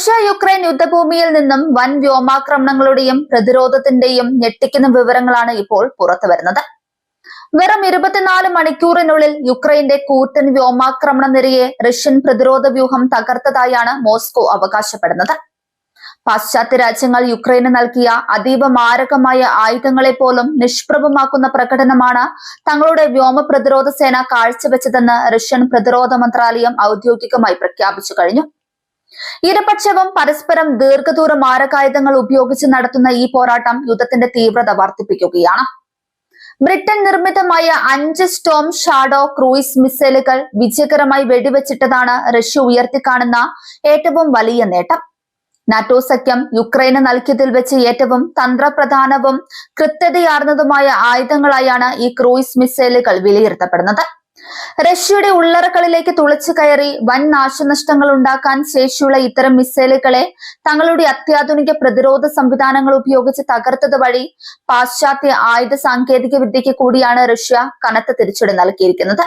Russia Ukraine യുദ്ധഭൂമിയിൽ നിന്നും വൻ വ്യോമാക്രമണങ്ങളുടെയും പ്രതിരോധത്തിന്റെയും ഞെട്ടിക്കുന്ന വിവരങ്ങളാണ് ഇപ്പോൾ പുറത്തുവരുന്നത്. വെറും 24 മണിക്കൂറിനുള്ളിൽ യുക്രൈന്റെ കൂറ്റൻ വ്യോമാക്രമണ നിരയെ റഷ്യൻ പ്രതിരോധ വ്യൂഹം തകർത്തതായാണ് മോസ്കോ അവകാശപ്പെടുന്നത്. പാശ്ചാത്യ രാജ്യങ്ങൾ യുക്രൈന് നൽകിയ അതീവ മാരകമായ ആയുധങ്ങളെ പോലും നിഷ്പ്രഭമാക്കുന്ന പ്രകടനമാണ് തങ്ങളുടെ വ്യോമ പ്രതിരോധ സേന കാഴ്ചവെച്ചതെന്ന് റഷ്യൻ പ്രതിരോധ മന്ത്രാലയം ഔദ്യോഗികമായി പ്രഖ്യാപിച്ചു കഴിഞ്ഞു. ഇരുപക്ഷവും പരസ്പരം ദീർഘദൂര മാരകായുധങ്ങൾ ഉപയോഗിച്ച് നടത്തുന്ന ഈ പോരാട്ടം യുദ്ധത്തിന്റെ തീവ്രത വർദ്ധിപ്പിക്കുകയാണ്. ബ്രിട്ടൻ നിർമ്മിതമായ 5 സ്റ്റോം ഷാഡോ ക്രൂയിസ് മിസൈലുകൾ വിജയകരമായി വെടിവെച്ചിട്ടതാണ് റഷ്യ ഉയർത്തിക്കാണുന്ന ഏറ്റവും വലിയ നേട്ടം. നാറ്റോ സഖ്യം യുക്രൈന് നൽകിയതിൽ വെച്ച് ഏറ്റവും തന്ത്രപ്രധാനവും കൃത്യതയാർന്നതുമായ ആയുധങ്ങളായാണ് ഈ ക്രൂയിസ് മിസൈലുകൾ വിലയിരുത്തപ്പെടുന്നത്. റഷ്യയുടെ ഉള്ളറകളിലേക്ക് തുളച്ചു കയറി വൻ നാശനഷ്ടങ്ങൾ ഉണ്ടാക്കാൻ ശേഷിയുള്ള ഇത്തരം മിസൈലുകളെ തങ്ങളുടെ അത്യാധുനിക പ്രതിരോധ സംവിധാനങ്ങൾ ഉപയോഗിച്ച് തകർത്തത് വഴി പാശ്ചാത്യ ആയുധ സാങ്കേതിക വിദ്യയ്ക്ക് കൂടിയാണ് റഷ്യ കനത്ത തിരിച്ചടി നൽകിയിരിക്കുന്നത്.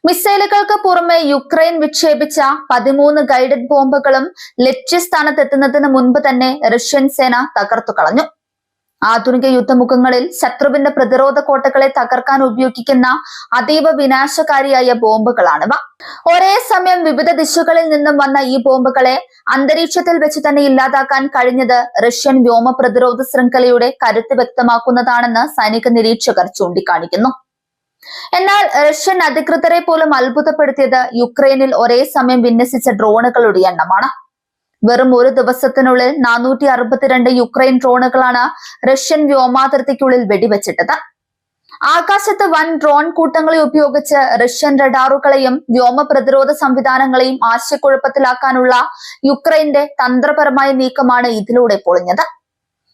മിസൈലുകൾക്ക് പുറമെ യുക്രൈൻ വിക്ഷേപിച്ച 13 ഗൈഡഡ് ബോംബുകളും ലക്ഷ്യസ്ഥാനത്തെത്തുന്നതിന് മുൻപ് തന്നെ റഷ്യൻ സേന തകർത്തു കളഞ്ഞു. ആധുനിക യുദ്ധമുഖങ്ങളിൽ ശത്രുവിന്റെ പ്രതിരോധ കോട്ടകളെ തകർക്കാൻ ഉപയോഗിക്കുന്ന അതീവ വിനാശകാരിയായ ബോംബുകളാണിവ. ഒരേ സമയം വിവിധ ദിശകളിൽ നിന്നും വന്ന ഈ ബോംബുകളെ അന്തരീക്ഷത്തിൽ വെച്ച് തന്നെ ഇല്ലാതാക്കാൻ കഴിഞ്ഞത് റഷ്യൻ വ്യോമ പ്രതിരോധ ശൃംഖലയുടെ കരുത്ത് വ്യക്തമാക്കുന്നതാണെന്ന് സൈനിക നിരീക്ഷകർ ചൂണ്ടിക്കാണിക്കുന്നു. എന്നാൽ റഷ്യൻ അധികൃതരെ പോലും അത്ഭുതപ്പെടുത്തിയത് യുക്രൈനിൽ ഒരേ സമയം വിന്യസിച്ച ഡ്രോണുകളുടെ എണ്ണമാണ്. വെറും ഒരു ദിവസത്തിനുള്ളിൽ 462 യുക്രൈൻ ഡ്രോണുകളാണ് റഷ്യൻ വ്യോമാതിർത്തിക്കുള്ളിൽ വെടിവെച്ചിട്ടത്. ആകാശത്ത് വൻ ഡ്രോൺ കൂട്ടങ്ങളെ ഉപയോഗിച്ച് റഷ്യൻ റഡാറുകളെയും വ്യോമ പ്രതിരോധ സംവിധാനങ്ങളെയും ആശയക്കുഴപ്പത്തിലാക്കാനുള്ള യുക്രൈന്റെ തന്ത്രപരമായ നീക്കമാണ് ഇതിലൂടെ പൊളിഞ്ഞത്.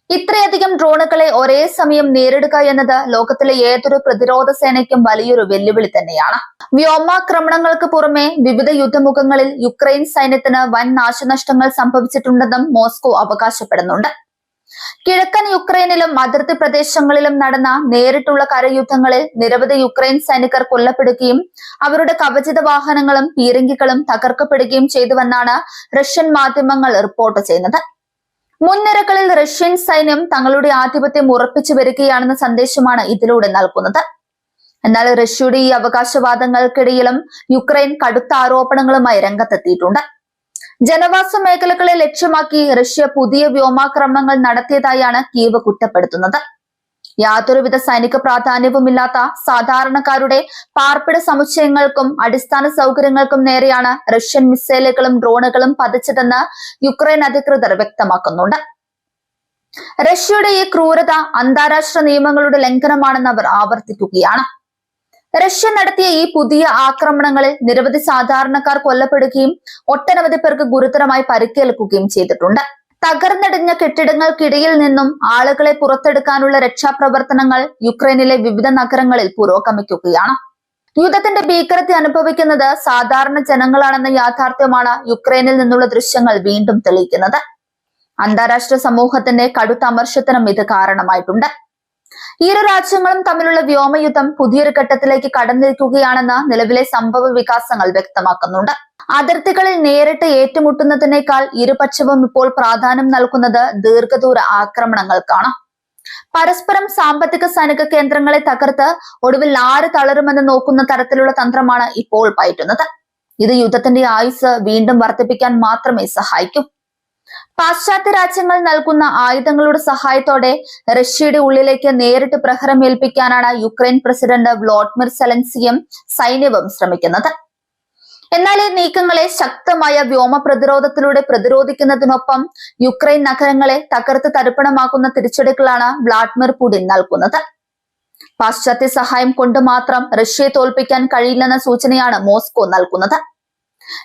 ഇത്രയധികം ഡ്രോണുകളെ ഒരേ സമയം നേരിടുക എന്നത് ലോകത്തിലെ ഏതൊരു പ്രതിരോധ സേനയ്ക്കും വലിയൊരു വെല്ലുവിളി തന്നെയാണ്. വ്യോമാക്രമണങ്ങൾക്ക് പുറമെ വിവിധ യുദ്ധമുഖങ്ങളിൽ യുക്രൈൻ സൈന്യത്തിന് വൻ നാശനഷ്ടങ്ങൾ സംഭവിച്ചിട്ടുണ്ടെന്നും മോസ്കോ അവകാശപ്പെടുന്നുണ്ട്. കിഴക്കൻ യുക്രൈനിലും അതിർത്തി പ്രദേശങ്ങളിലും നടന്ന നേരിട്ടുള്ള കരയുദ്ധങ്ങളിൽ നിരവധി യുക്രൈൻ സൈനികർ കൊല്ലപ്പെടുകയും അവരുടെ കവചിത വാഹനങ്ങളും പീരങ്കികളും തകർക്കപ്പെടുകയും ചെയ്തുവെന്നാണ് റഷ്യൻ മാധ്യമങ്ങൾ റിപ്പോർട്ട് ചെയ്യുന്നത്. മുൻനിരകളിൽ റഷ്യൻ സൈന്യം തങ്ങളുടെ ആധിപത്യം ഉറപ്പിച്ചു വരികയാണെന്ന സന്ദേശമാണ് ഇതിലൂടെ നൽകുന്നത്. എന്നാൽ റഷ്യയുടെ ഈ അവകാശവാദങ്ങൾക്കിടയിലും യുക്രൈൻ കടുത്ത ആരോപണങ്ങളുമായി രംഗത്തെത്തിയിട്ടുണ്ട്. ജനവാസ മേഖലകളെ ലക്ഷ്യമാക്കി റഷ്യ പുതിയ വ്യോമാക്രമണങ്ങൾ നടത്തിയതായാണ് കീവ് കുറ്റപ്പെടുത്തുന്നത്. യാതൊരുവിധ സൈനിക പ്രാധാന്യവുമില്ലാത്ത സാധാരണക്കാരുടെ പാർപ്പിട സമുച്ചയങ്ങൾക്കും അടിസ്ഥാന സൗകര്യങ്ങൾക്കും നേരെയാണ് റഷ്യൻ മിസൈലുകളും ഡ്രോണുകളും പതിച്ചതെന്ന് യുക്രൈൻ അധികൃതർ വ്യക്തമാക്കുന്നുണ്ട്. റഷ്യയുടെ ഈ ക്രൂരത അന്താരാഷ്ട്ര നിയമങ്ങളുടെ ലംഘനമാണെന്ന് അവർ ആവർത്തിക്കുകയാണ്. റഷ്യ നടത്തിയ ഈ പുതിയ ആക്രമണങ്ങളിൽ നിരവധി സാധാരണക്കാർ കൊല്ലപ്പെടുകയും ഒട്ടനവധി പേർക്ക് ഗുരുതരമായി പരിക്കേൽക്കുകയും ചെയ്തിട്ടുണ്ട്. തകർന്നടിഞ്ഞ കെട്ടിടങ്ങൾക്കിടയിൽ നിന്നും ആളുകളെ പുറത്തെടുക്കാനുള്ള രക്ഷാപ്രവർത്തനങ്ങൾ യുക്രൈനിലെ വിവിധ നഗരങ്ങളിൽ പുരോഗമിക്കുകയാണ്. യുദ്ധത്തിന്റെ ഭീകരത അനുഭവിക്കുന്നത് സാധാരണ ജനങ്ങളാണെന്ന യാഥാർത്ഥ്യമാണ് യുക്രൈനിൽ നിന്നുള്ള ദൃശ്യങ്ങൾ വീണ്ടും തെളിയിക്കുന്നത്. അന്താരാഷ്ട്ര സമൂഹത്തിന്റെ കടുത്ത അമർഷത്തിനും ഇത് കാരണമായിട്ടുണ്ട്. ഇരു രാജ്യങ്ങളും തമ്മിലുള്ള വ്യോമയുദ്ധം പുതിയൊരു ഘട്ടത്തിലേക്ക് കടന്നിരിക്കുകയാണെന്ന് നിലവിലെ സംഭവ വികാസങ്ങൾ വ്യക്തമാക്കുന്നുണ്ട്. അതിർത്തികളിൽ നേരിട്ട് ഏറ്റുമുട്ടുന്നതിനേക്കാൾ ഇരുപക്ഷവും ഇപ്പോൾ പ്രാധാന്യം നൽകുന്നത് ദീർഘദൂര ആക്രമണങ്ങൾക്കാണ്. പരസ്പരം സാമ്പത്തിക സൈനിക കേന്ദ്രങ്ങളെ തകർത്ത് ഒടുവിൽ ആര് തളരുമെന്ന് നോക്കുന്ന തരത്തിലുള്ള തന്ത്രമാണ് ഇപ്പോൾ പയറ്റുന്നത്. ഇത് യുദ്ധത്തിന്റെ ആയുസ് വീണ്ടും വർദ്ധിപ്പിക്കാൻ മാത്രമേ സഹായിക്കൂ. പാശ്ചാത്യ രാജ്യങ്ങൾ നൽകുന്ന ആയുധങ്ങളുടെ സഹായത്തോടെ റഷ്യയുടെ ഉള്ളിലേക്ക് നേരിട്ട് പ്രഹരമേൽപ്പിക്കാനാണ് യുക്രൈൻ പ്രസിഡന്റ് വ്ളോഡിമിർ സെലൻസ്കിയും സൈന്യവും ശ്രമിക്കുന്നത്. എന്നാൽ ഈ നീക്കങ്ങളെ ശക്തമായ വ്യോമ പ്രതിരോധത്തിലൂടെ പ്രതിരോധിക്കുന്നതിനൊപ്പം യുക്രൈൻ നഗരങ്ങളെ തകർത്ത് തരിപ്പണമാക്കുന്ന തിരിച്ചടികളാണ് വ്ളാഡിമിർ പുടിൻ നൽകുന്നത്. പാശ്ചാത്യ സഹായം കൊണ്ട് മാത്രം റഷ്യയെ തോൽപ്പിക്കാൻ കഴിയില്ലെന്ന സൂചനയാണ് മോസ്കോ നൽകുന്നത്.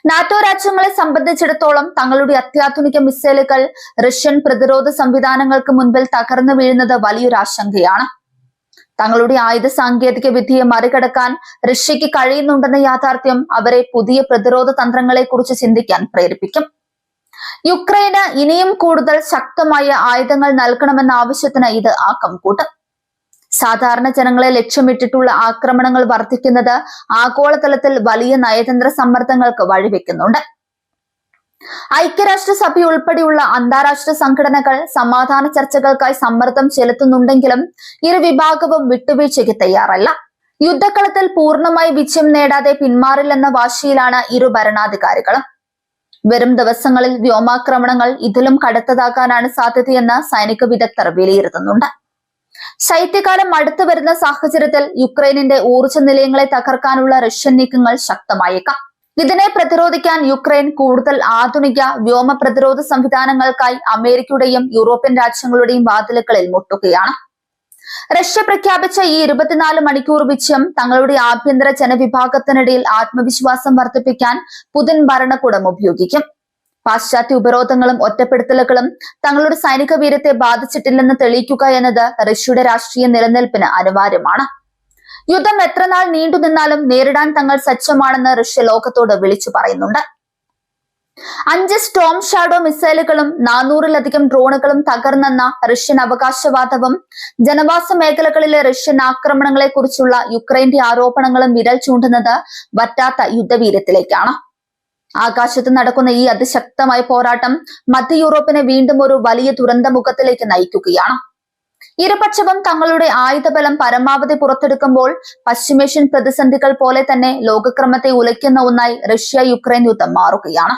നാറ്റോ രാജ്യങ്ങളെ സംബന്ധിച്ചിടത്തോളം തങ്ങളുടെ അത്യാധുനിക മിസൈലുകൾ റഷ്യൻ പ്രതിരോധ സംവിധാനങ്ങൾക്ക് മുൻപിൽ തകർന്നു വീഴുന്നത് വലിയൊരു ആശങ്കയാണ്. തങ്ങളുടെ ആയുധ സാങ്കേതിക വിദ്യയെ മറികടക്കാൻ റഷ്യക്ക് കഴിയുന്നുണ്ടെന്ന യാഥാർത്ഥ്യം അവരെ പുതിയ പ്രതിരോധ തന്ത്രങ്ങളെ കുറിച്ച് ചിന്തിക്കാൻ പ്രേരിപ്പിക്കും. യുക്രൈന് ഇനിയും കൂടുതൽ ശക്തമായ ആയുധങ്ങൾ നൽകണമെന്ന ആവശ്യത്തിന് ഇത് ആക്കം കൂട്ടും. സാധാരണ ജനങ്ങളെ ലക്ഷ്യമിട്ടിട്ടുള്ള ആക്രമണങ്ങൾ വർദ്ധിക്കുന്നത് ആഗോളതലത്തിൽ വലിയ നയതന്ത്ര സമ്മർദ്ദങ്ങൾക്ക് വഴിവെക്കുന്നുണ്ട്. ഐക്യരാഷ്ട്രസഭ ഉൾപ്പെടെയുള്ള അന്താരാഷ്ട്ര സംഘടനകൾ സമാധാന ചർച്ചകൾക്കായി സമ്മർദ്ദം ചെലുത്തുന്നുണ്ടെങ്കിലും ഇരു വിഭാഗവും വിട്ടുവീഴ്ചയ്ക്ക് തയ്യാറല്ല. യുദ്ധക്കളത്തിൽ പൂർണ്ണമായി വിജയം നേടാതെ പിന്മാറില്ലെന്ന വാശിയിലാണ് ഇരു ഭരണാധികാരികളും. വരും ദിവസങ്ങളിൽ വ്യോമാക്രമണങ്ങൾ ഇതിലും കടുത്തതാകാനാണ് സാധ്യതയെന്ന് സൈനിക വിദഗ്ധർ വിലയിരുത്തുന്നുണ്ട്. ശൈത്യകാലം അടുത്തു വരുന്ന സാഹചര്യത്തിൽ യുക്രൈനിന്റെ ഊർജ്ജ നിലയങ്ങളെ തകർക്കാനുള്ള റഷ്യൻ നീക്കങ്ങൾ ശക്തമായേക്കാം. ഇതിനെ പ്രതിരോധിക്കാൻ യുക്രൈൻ കൂടുതൽ ആധുനിക വ്യോമ പ്രതിരോധ സംവിധാനങ്ങൾക്കായി അമേരിക്കയുടെയും യൂറോപ്യൻ രാജ്യങ്ങളുടെയും വാതിലുകളിൽ മുട്ടുകയാണ്. റഷ്യ പ്രഖ്യാപിച്ച ഈ 24 മണിക്കൂർ വിജയം തങ്ങളുടെ ആഭ്യന്തര ജനവിഭാഗത്തിനിടയിൽ ആത്മവിശ്വാസം വർദ്ധിപ്പിക്കാൻ പുതിൻ ഭരണകൂടം ഉപയോഗിക്കും. പാശ്ചാത്യ ഉപരോധങ്ങളും ഒറ്റപ്പെടുത്തലുകളും തങ്ങളുടെ സൈനിക വീര്യത്തെ ബാധിച്ചിട്ടില്ലെന്ന് തെളിയിക്കുക എന്നത് റഷ്യയുടെ രാഷ്ട്രീയ നിലനിൽപ്പിന് അനിവാര്യമാണ്. യുദ്ധം എത്രനാൾ നീണ്ടുനിന്നാലും നേരിടാൻ തങ്ങൾ സജ്ജമാണെന്ന് റഷ്യ ലോകത്തോട് വിളിച്ചു പറയുന്നുണ്ട്. 5 സ്റ്റോം ഷാഡോ മിസൈലുകളും 400-ലധികം ഡ്രോണുകളും തകർന്നെന്ന റഷ്യൻ അവകാശവാദവും ജനവാസ മേഖലകളിലെ റഷ്യൻ ആക്രമണങ്ങളെ കുറിച്ചുള്ള യുക്രൈന്റെ ആരോപണങ്ങളും വിരൽ ചൂണ്ടുന്നത് വറ്റാത്ത യുദ്ധവീര്യത്തിലേക്കാണ്. ആകാശത്ത് നടക്കുന്ന ഈ അതിശക്തമായ പോരാട്ടം മധ്യ യൂറോപ്പിനെ വീണ്ടും ഒരു വലിയ ദുരന്തമുഖത്തിലേക്ക് നയിക്കുകയാണ്. ഇരുപക്ഷവും തങ്ങളുടെ ആയുധബലം പരമാവധി പുറത്തെടുക്കുമ്പോൾ പശ്ചിമേഷ്യൻ പ്രതിസന്ധികൾ പോലെ തന്നെ ലോകക്രമത്തെ ഉലയ്ക്കുന്ന ഒന്നായി റഷ്യ യുക്രൈൻ യുദ്ധം മാറുകയാണ്.